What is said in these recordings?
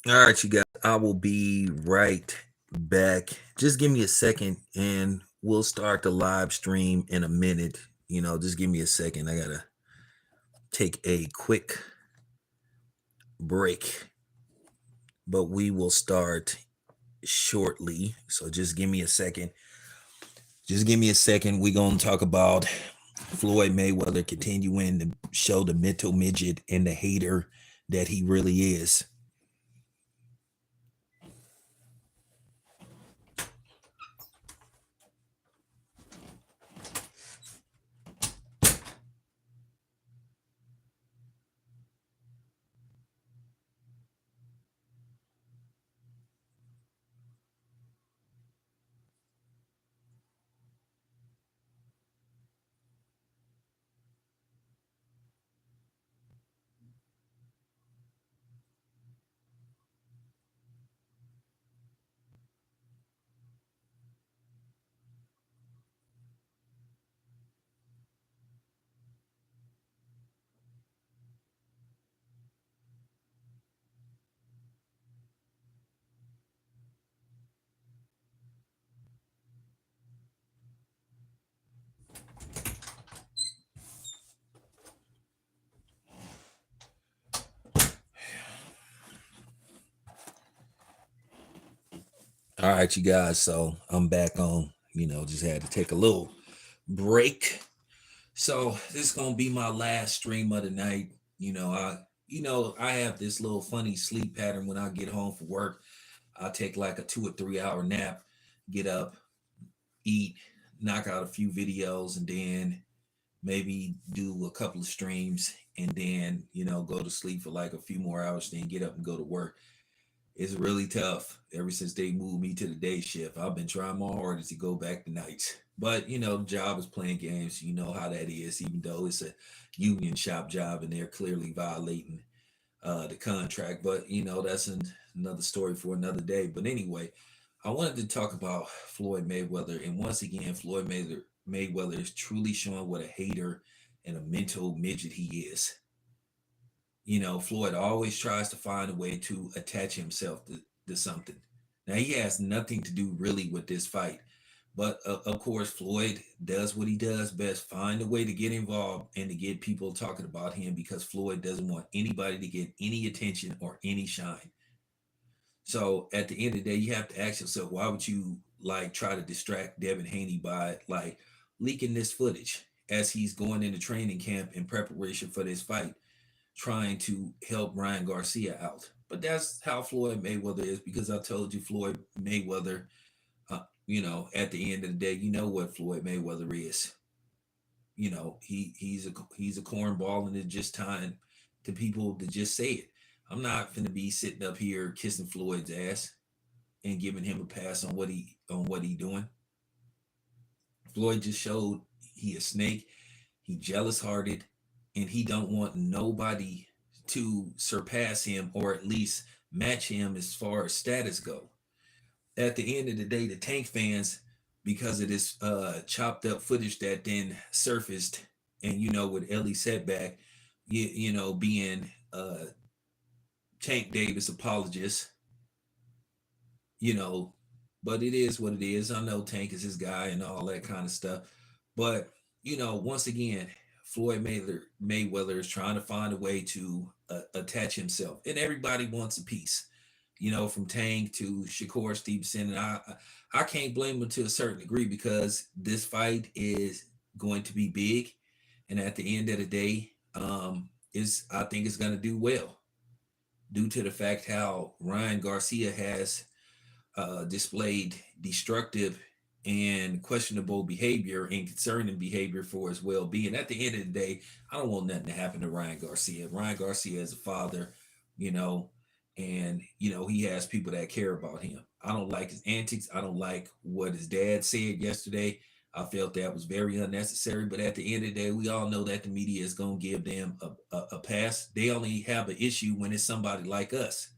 All right, you guys. I will be right back. Just give me a second and we'll start the live stream in a minute. Just give me a second. I got to take a quick break, but we will start shortly. So just give me a second. Just give me a second. We're going to talk about Floyd Mayweather continuing to show the mental midget and the hater that he really is. All right, you guys. So I'm back on. Just had to take a little break. So this is gonna be my last stream of the night. I have this little funny sleep pattern when I get home from work. I take like a 2 or 3 hour nap, get up, eat, knock out a few videos, and then maybe do a couple of streams, and then go to sleep for like a few more hours, then get up and go to work. It's really tough. Ever since they moved me to the day shift, I've been trying my hardest to go back to nights. But the job is playing games. You know how that is. Even though it's a union shop job and they're clearly violating the contract. But that's another story for another day. But anyway, I wanted to talk about Floyd Mayweather, and once again, Mayweather is truly showing what a hater and a mental midget he is. Floyd always tries to find a way to attach himself to something. Now, he has nothing to do really with this fight. But of course, Floyd does what he does best, find a way to get involved and to get people talking about him because Floyd doesn't want anybody to get any attention or any shine. So at the end of the day, you have to ask yourself, why would you like try to distract Devin Haney by like leaking this footage as he's going into training camp in preparation for this fight, trying to help Ryan Garcia out? But that's how Floyd Mayweather is, because I told you Floyd Mayweather, at the end of the day, you know what Floyd Mayweather is. He's a cornball, and it's just time to people to just say it. I'm not gonna be sitting up here kissing Floyd's ass and giving him a pass on what he doing. Floyd just showed he a snake. He jealous hearted, and he don't want nobody to surpass him or at least match him as far as status go. At the end of the day, the Tank fans, because of this chopped up footage that then surfaced, and with Ellie Setback, being Tank Davis apologist, you know, but it is what it is. I know Tank is his guy and all that kind of stuff. But, once again, Floyd Mayweather is trying to find a way to attach himself, and everybody wants a piece. From Tank to Shakur Stevenson, and I can't blame him to a certain degree because this fight is going to be big, and at the end of the day, is I think it's going to do well due to the fact how Ryan Garcia has displayed destructive and questionable behavior and concerning behavior for his well-being. At the end of the day, I don't want nothing to happen to Ryan Garcia. Ryan Garcia is a father, you know, and he has people that care about him. I don't like his antics. I don't like what his dad said yesterday. I felt that was very unnecessary. But at the end of the day, we all know that the media is going to give them a pass. They only have an issue when it's somebody like us.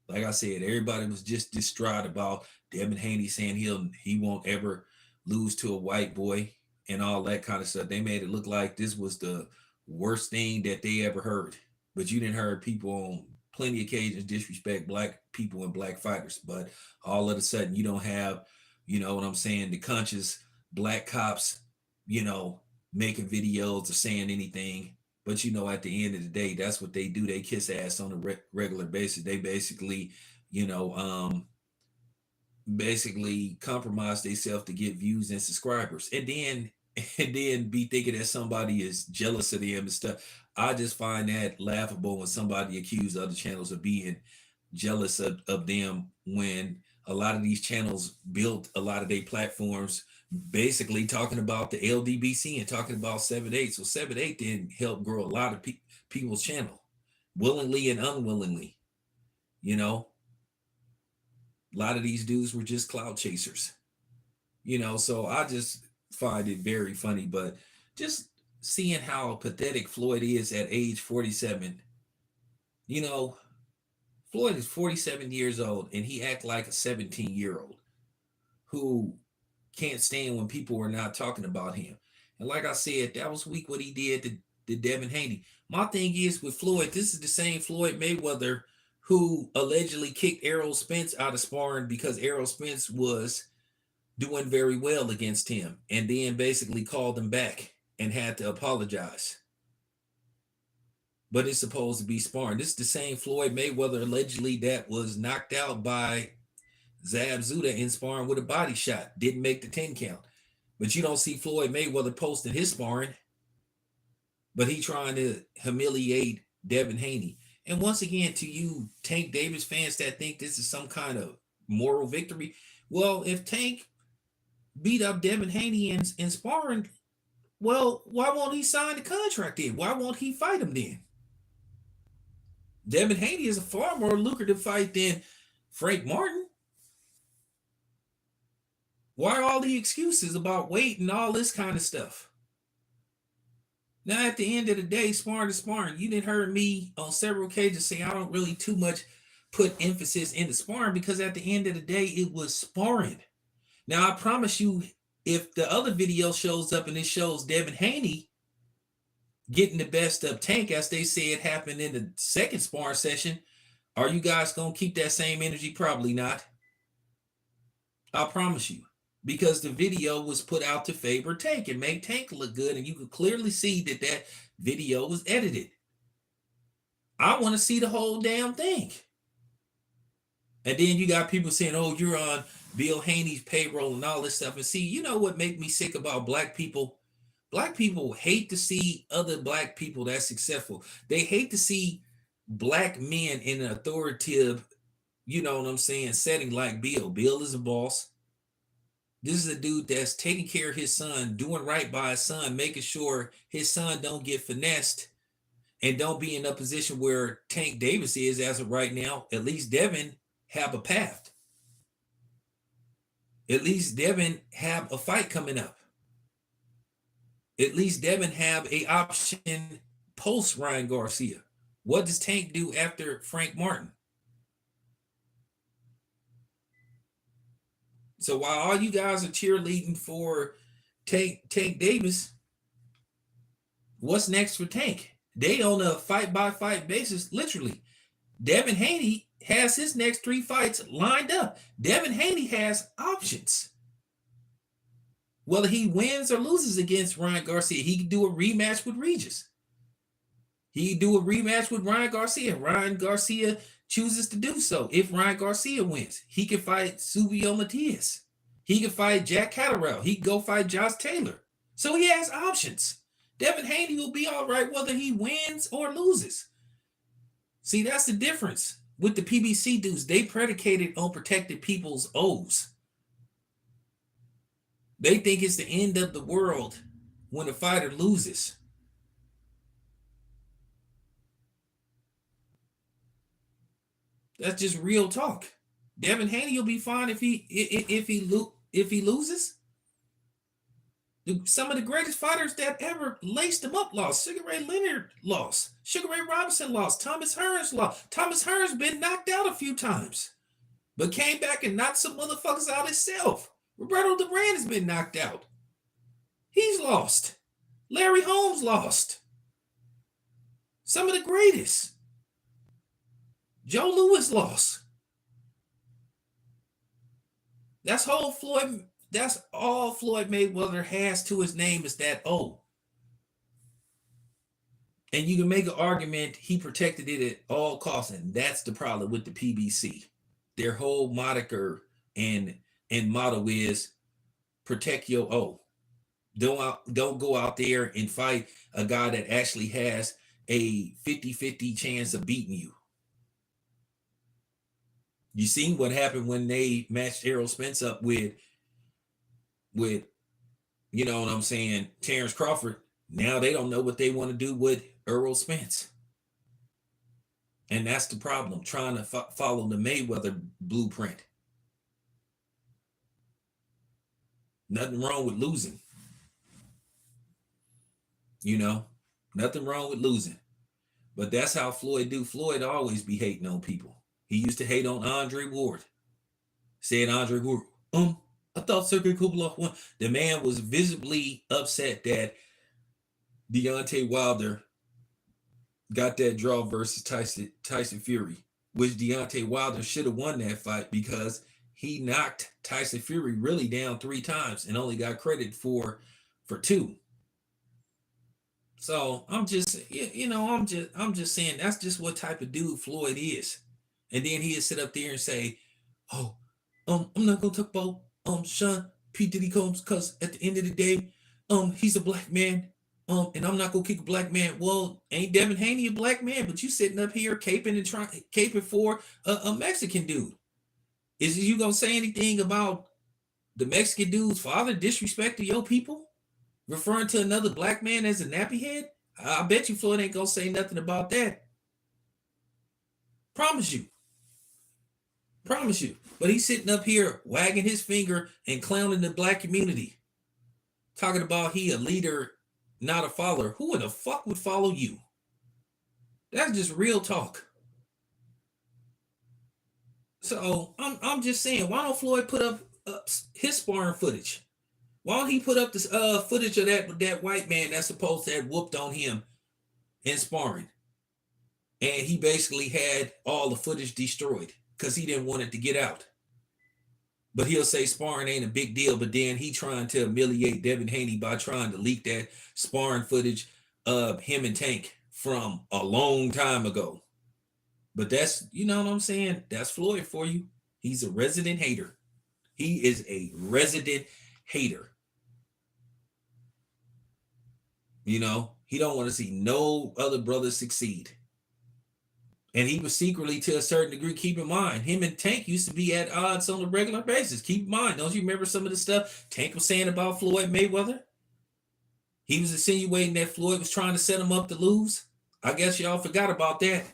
Like I said, everybody was just distraught about Devin Haney saying he won't ever lose to a white boy and all that kind of stuff. They made it look like this was the worst thing that they ever heard. But you didn't heard people on plenty of occasions disrespect black people and black fighters, but all of a sudden you don't have, you know what I'm saying, the conscious black cops, you know, making videos or saying anything. But you know, at the end of the day, that's what they do. They kiss ass on a regular basis. They basically, you know, basically compromise themselves to get views and subscribers, and then be thinking that somebody is jealous of them and stuff. I just find that laughable when somebody accuses other channels of being jealous of them, when a lot of these channels built a lot of their platforms basically talking about the LDBC and talking about 7-8. So 7-8 didn't help grow a lot of people's channel, willingly and unwillingly. You know, a lot of these dudes were just cloud chasers. You know, so I just find it very funny. But just seeing how pathetic Floyd is at age 47, you know, Floyd is 47 years old and he act like a 17-year-old who can't stand when people are not talking about him. And like I said, that was weak what he did to Devin Haney. My thing is with Floyd, this is the same Floyd Mayweather who allegedly kicked Errol Spence out of sparring because Errol Spence was doing very well against him, and then basically called him back and had to apologize. But it's supposed to be sparring. This is the same Floyd Mayweather allegedly that was knocked out by Zab Zuda in sparring with a body shot. Didn't make the 10 count. But you don't see Floyd Mayweather posting his sparring. But he trying to humiliate Devin Haney. And once again, to you Tank Davis fans that think this is some kind of moral victory, well, if Tank beat up Devin Haney in sparring, well, why won't he sign the contract then? Why won't he fight him then? Devin Haney is a far more lucrative fight than Frank Martin. Why all the excuses about weight and all this kind of stuff? Now, at the end of the day, sparring is sparring. You didn't heard me on several occasions say I don't really too much put emphasis into sparring because at the end of the day, it was sparring. Now, I promise you, if the other video shows up and it shows Devin Haney getting the best of Tank, as they said happened in the second sparring session, are you guys going to keep that same energy? Probably not. I promise you. Because the video was put out to favor Tank and make Tank look good, and you could clearly see that that video was edited. I want to see the whole damn thing. And then you got people saying, oh, you're on Bill Haney's payroll and all this stuff. And see, you know what make me sick about black people? Black people hate to see other black people that's successful. They hate to see black men in an authoritative, you know what I'm saying, setting like Bill. Bill is a boss. This is a dude that's taking care of his son, doing right by his son, making sure his son don't get finessed and don't be in a position where Tank Davis is as of right now. At least Devin have a path. At least Devin have a fight coming up. At least Devin have a option post Ryan Garcia. What does Tank do after Frank Martin? So while all you guys are cheerleading for Tank Davis, what's next for Tank? They on a fight-by-fight basis, literally. Devin Haney has his next 3 fights lined up. Devin Haney has options. Whether he wins or loses against Ryan Garcia, he can do a rematch with Regis. He can do a rematch with Ryan Garcia. Ryan Garcia chooses to do so. If Ryan Garcia wins, he can fight Subio Matias. He can fight Jack Catterall. He can go fight Josh Taylor. So he has options. Devin Haney will be all right whether he wins or loses. See, that's the difference with the PBC dudes. They predicated on protected people's O's. They think it's the end of the world when a fighter loses. That's just real talk. Devin Haney will be fine if he loses. Some of the greatest fighters that ever laced him up lost. Sugar Ray Leonard lost. Sugar Ray Robinson lost. Thomas Hearns lost. Thomas Hearns been knocked out a few times, but came back and knocked some motherfuckers out himself. Roberto Duran has been knocked out. He's lost. Larry Holmes lost. Some of the greatest. Joe Louis lost. That's whole Floyd. That's all Floyd Mayweather has to his name is that O. And you can make an argument he protected it at all costs, and that's the problem with the PBC. Their whole moniker and motto is protect your O. Don't go out there and fight a guy that actually has a 50-50 chance of beating you. You seen what happened when they matched Errol Spence up with you know what I'm saying, Terrence Crawford. Now they don't know what they want to do with Errol Spence. And that's the problem, trying to follow the Mayweather blueprint. Nothing wrong with losing. You know, nothing wrong with losing. But that's how Floyd do. Floyd always be hating on people. He used to hate on Andre Ward. Said Andre Ward, I thought Sergey Kovalev won. The man was visibly upset that Deontay Wilder got that draw versus Tyson Fury, which Deontay Wilder should have won that fight because he knocked Tyson Fury really down 3 times and only got credit for 2. So I'm just, I'm just saying that's just what type of dude Floyd is. And then he'd sit up there and say, "Oh, I'm not gonna talk about Sean P. Diddy Combs because at the end of the day, he's a black man, and I'm not gonna kick a black man." Well, ain't Devin Haney a black man? But you sitting up here caping for a Mexican dude. Is you gonna say anything about the Mexican dude's father disrespecting your people, referring to another black man as a nappy head? I bet you Floyd ain't gonna say nothing about that. Promise you. Promise you. But he's sitting up here wagging his finger and clowning the black community. Talking about he a leader, not a follower. Who in the fuck would follow you? That's just real talk. So I'm just saying, why don't Floyd put up his sparring footage? Why don't he put up this footage of that white man that's supposed to have whooped on him in sparring? And he basically had all the footage destroyed because he didn't want it to get out. But he'll say sparring ain't a big deal, but then he trying to humiliate Devin Haney by trying to leak that sparring footage of him and Tank from a long time ago. But that's, you know what I'm saying? That's Floyd for you. He's a resident hater. He is a resident hater. You know, he don't want to see no other brothers succeed. And he was secretly, to a certain degree, keep in mind, him and Tank used to be at odds on a regular basis. Keep in mind, don't you remember some of the stuff Tank was saying about Floyd Mayweather? He was insinuating that Floyd was trying to set him up to lose. I guess y'all forgot about that.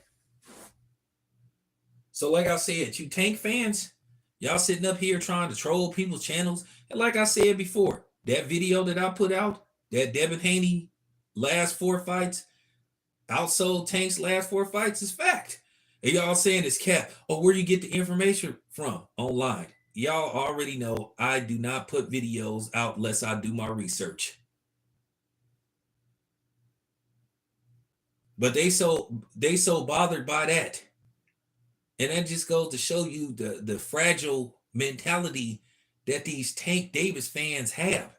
So like I said, you Tank fans, y'all sitting up here trying to troll people's channels. And like I said before, that video that I put out, that Devin Haney last 4 fights, outsold Tank's last 4 fights is fact. And y'all saying it's cap. Oh, where do you get the information from? Online. Y'all already know I do not put videos out unless I do my research. But they so bothered by that. And that just goes to show you the fragile mentality that these Tank Davis fans have.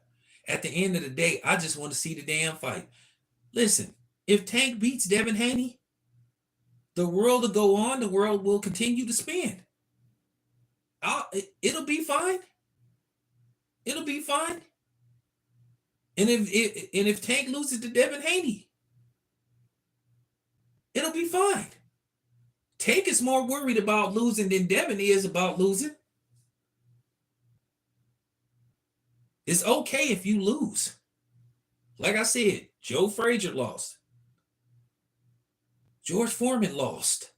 At the end of the day, I just want to see the damn fight. Listen, if Tank beats Devin Haney, the world will go on. The world will continue to spin. It'll be fine. It'll be fine. And if Tank loses to Devin Haney, it'll be fine. Tank is more worried about losing than Devin is about losing. It's okay if you lose. Like I said, Joe Frazier lost. George Foreman lost.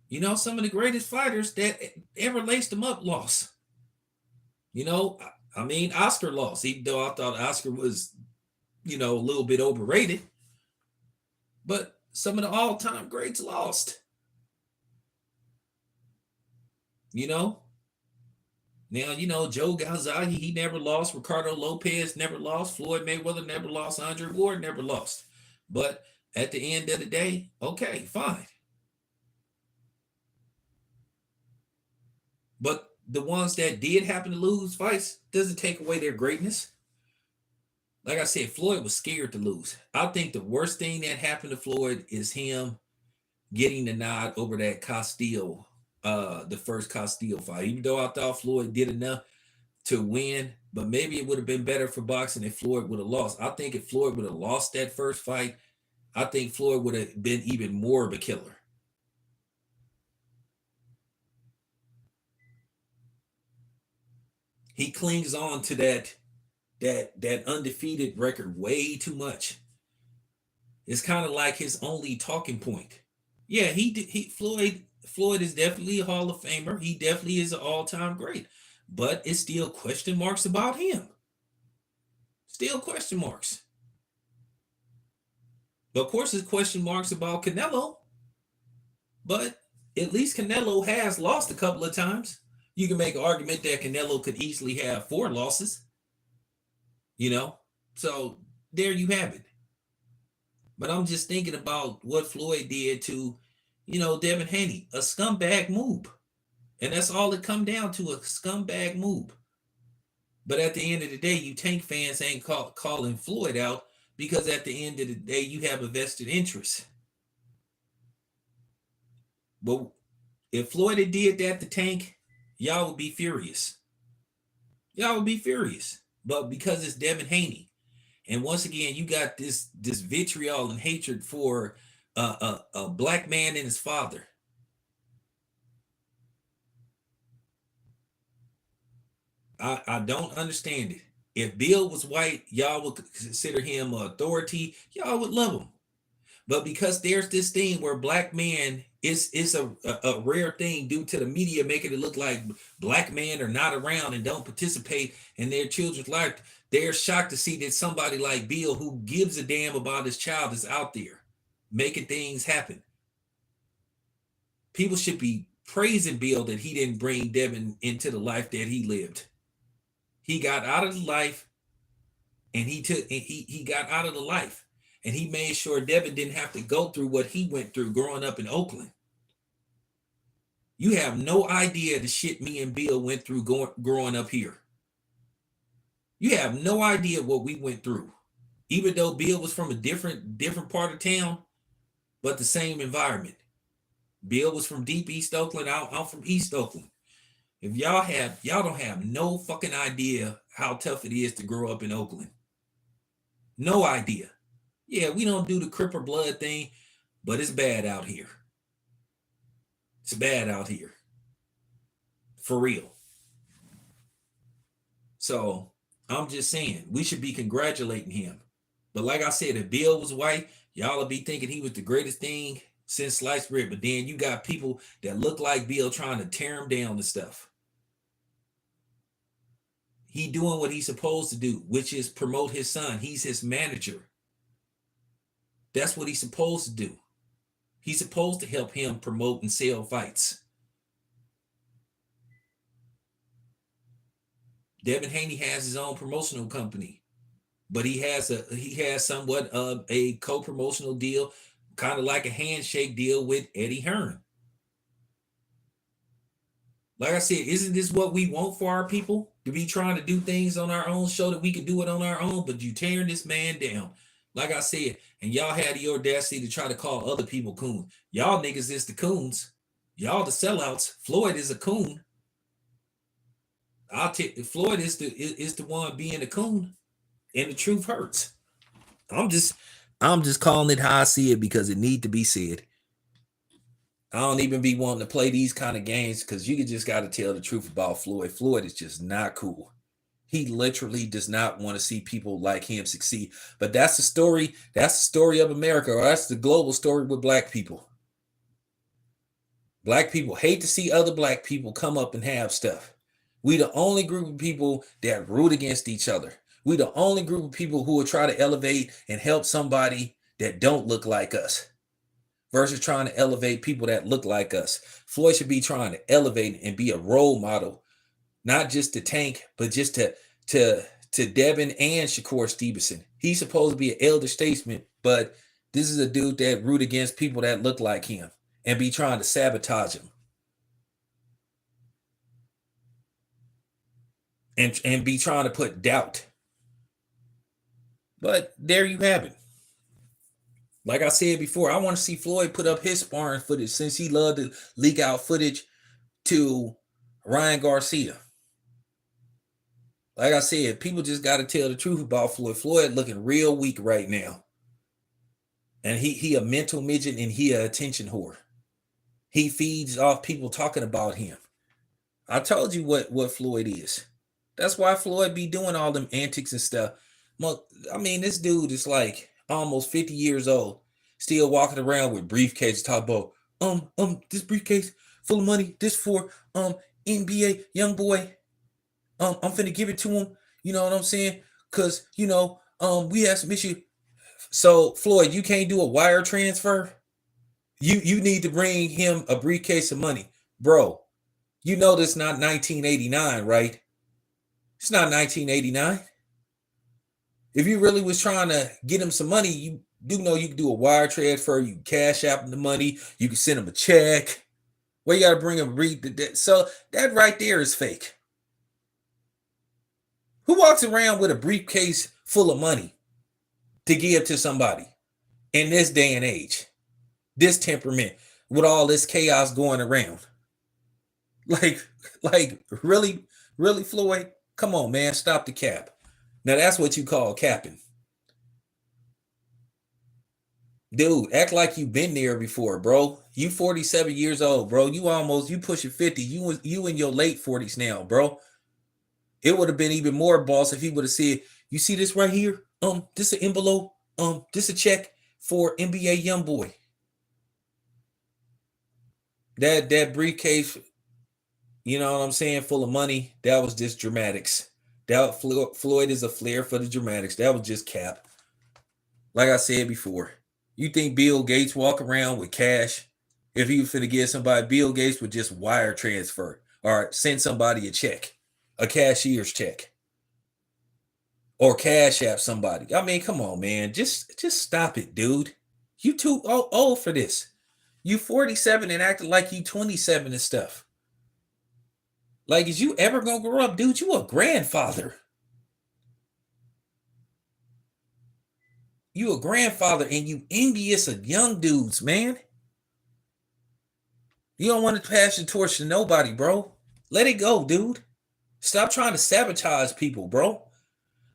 You know, some of the greatest fighters that ever laced them up lost. You know, I mean, Oscar lost, even though I thought Oscar was, you know, a little bit overrated. But some of the all-time greats lost. You know? Now, you know, Joe Gonzalez, he never lost. Ricardo Lopez never lost. Floyd Mayweather never lost. Andre Ward never lost. But at the end of the day, okay, fine. But the ones that did happen to lose fights doesn't take away their greatness. Like I said, Floyd was scared to lose. I think the worst thing that happened to Floyd is him getting the nod over that Castillo, the first Castillo fight. Even though I thought Floyd did enough to win, but maybe it would have been better for boxing if Floyd would have lost. I think if Floyd would have lost that first fight, I think Floyd would have been even more of a killer. He clings on to that undefeated record way too much. It's kind of like his only talking point. Yeah, Floyd is definitely a Hall of Famer. He definitely is an all-time great. But it's still question marks about him. Still question marks. But of course, there's question marks about Canelo. But at least Canelo has lost a couple of times. You can make an argument that Canelo could easily have 4 losses. You know? So there you have it. But I'm just thinking about what Floyd did to, Devin Haney, a scumbag move. And that's all it come down to, a scumbag move. But at the end of the day, you Tank fans ain't calling Floyd out because at the end of the day, you have a vested interest. But if Floyd had did that to Tank, y'all would be furious. Y'all would be furious. But because it's Devin Haney, and once again, you got this vitriol and hatred for a black man and his father. I don't understand it. If Bill was white, y'all would consider him an authority. Y'all would love him. But because there's this thing where black man is a rare thing due to the media making it look like black men are not around and don't participate in their children's life, they're shocked to see that somebody like Bill, who gives a damn about his child, is out there making things happen. People should be praising Bill that he didn't bring Devin into the life that he lived. He got out of the life, and he got out of the life, and he made sure Devin didn't have to go through what he went through growing up in Oakland. You have no idea the shit me and Bill went through growing up here. You have no idea what we went through. Even though Bill was from a different part of town, but the same environment. Bill was from deep East Oakland. I'm from East Oakland. If y'all don't have no fucking idea how tough it is to grow up in Oakland. No idea. Yeah, we don't do the Cripper blood thing, but it's bad out here. It's bad out here. For real. So I'm just saying, we should be congratulating him. But like I said, if Bill was white, y'all would be thinking he was the greatest thing since sliced bread. But then you got people that look like Bill trying to tear him down and stuff. He doing what he's supposed to do, which is promote his son. He's his manager. That's what he's supposed to do. He's supposed to help him promote and sell fights. Devin Haney has his own promotional company, but he has somewhat of a co-promotional deal, kind of like a handshake deal with Eddie Hearn. Like I said, isn't this what we want for our people? To be trying to do things on our own, show that we can do it on our own, but you tearing this man down. Like I said, and y'all had the audacity to try to call other people coons. Y'all niggas is the coons. Y'all the sellouts. Floyd is a coon. Floyd is the one being a coon, and the truth hurts. I'm just calling it how I see it because it need to be said. I don't even be wanting to play these kind of games because you just got to tell the truth about Floyd. Floyd is just not cool. He literally does not want to see people like him succeed. But that's the story. That's the story of America, or that's the global story with black people. Black people hate to see other black people come up and have stuff. We the only group of people that root against each other. We the only group of people who will try to elevate and help somebody that don't look like us versus trying to elevate people that look like us. Floyd should be trying to elevate and be a role model, not just to Tank, but just to Devin and Shakur Stevenson. He's supposed to be an elder statesman, but this is a dude that root against people that look like him and be trying to sabotage him. and be trying to put doubt. But there you have it. Like I said before, I want to see Floyd put up his sparring footage since he loved to leak out footage to Ryan Garcia. Like I said, people just got to tell the truth about Floyd. Floyd looking real weak right now. And he a mental midget and he a attention whore. He feeds off people talking about him. I told you what Floyd is. That's why Floyd be doing all them antics and stuff. I mean, this dude is like almost 50 years old, still walking around with briefcases, talking about this briefcase full of money, this for NBA young boy. I'm finna give it to him. You know what I'm saying? Cause we have some issue. So Floyd, you can't do a wire transfer. You need to bring him a briefcase of money, bro. You know this not 1989, right? It's not 1989. If you really was trying to get him some money, you do know you can do a wire transfer. You can cash out him the money. You can send him a check. Well, you got to bring him so that right there is fake. Who walks around with a briefcase full of money to give to somebody in this day and age? This temperament with all this chaos going around. Like really, Floyd? Come on, man, stop the cap. Now that's what you call capping. Dude, act like you've been there before, bro. You 47 years old, bro. You pushing 50. You in your late 40s now, bro. It would have been even more boss if he would have said, you see this right here? This an envelope. This a check for NBA Youngboy. That briefcase, you know what I'm saying, full of money, that was just dramatics. That Floyd is a flair for the dramatics. That was just cap. Like I said before, you think Bill Gates walk around with cash? If he was finna give somebody, Bill Gates would just wire transfer or send somebody a check, a cashier's check, or cash app somebody. I mean, come on, man, just stop it, dude. You too old for this. You 47 and acting like you 27 and stuff. Like, is you ever gonna grow up, dude? You a grandfather. You a grandfather and you envious of young dudes, man. You don't want to pass the torch to nobody, bro. Let it go, dude. Stop trying to sabotage people, bro.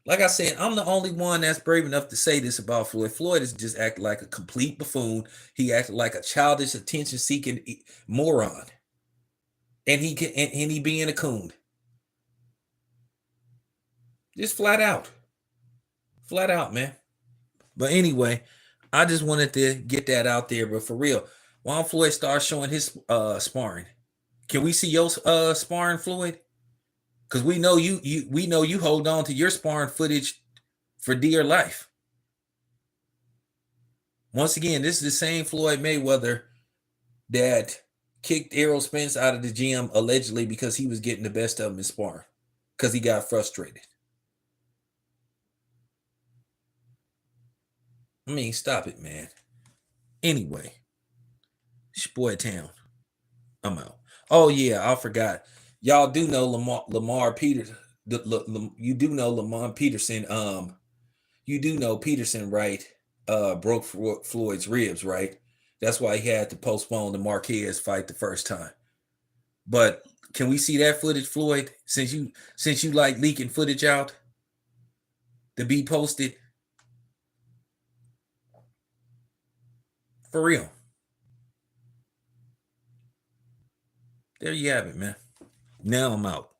Like I said, I'm the only one that's brave enough to say this about Floyd. Floyd is just acting like a complete buffoon. He acted like a childish, attention-seeking moron. And he being a coon. Just flat out. Flat out, man. But anyway, I just wanted to get that out there. But for real, why don't Floyd start showing his sparring? Can we see your sparring, Floyd? Because we know you hold on to your sparring footage for dear life. Once again, this is the same Floyd Mayweather that kicked Errol Spence out of the gym allegedly because he was getting the best of him in sparring because he got frustrated. I mean, stop it, man. Anyway, it's your boy Town. I'm out. Oh yeah, I forgot. Y'all do know Lamar Peters. You do know Lamar Peterson. You do know Peterson, right? Broke Floyd's ribs, right? That's why he had to postpone the Marquez fight the first time. But can we see that footage, Floyd? Since you like leaking footage out to be posted, for real. There you have it, man. Now I'm out.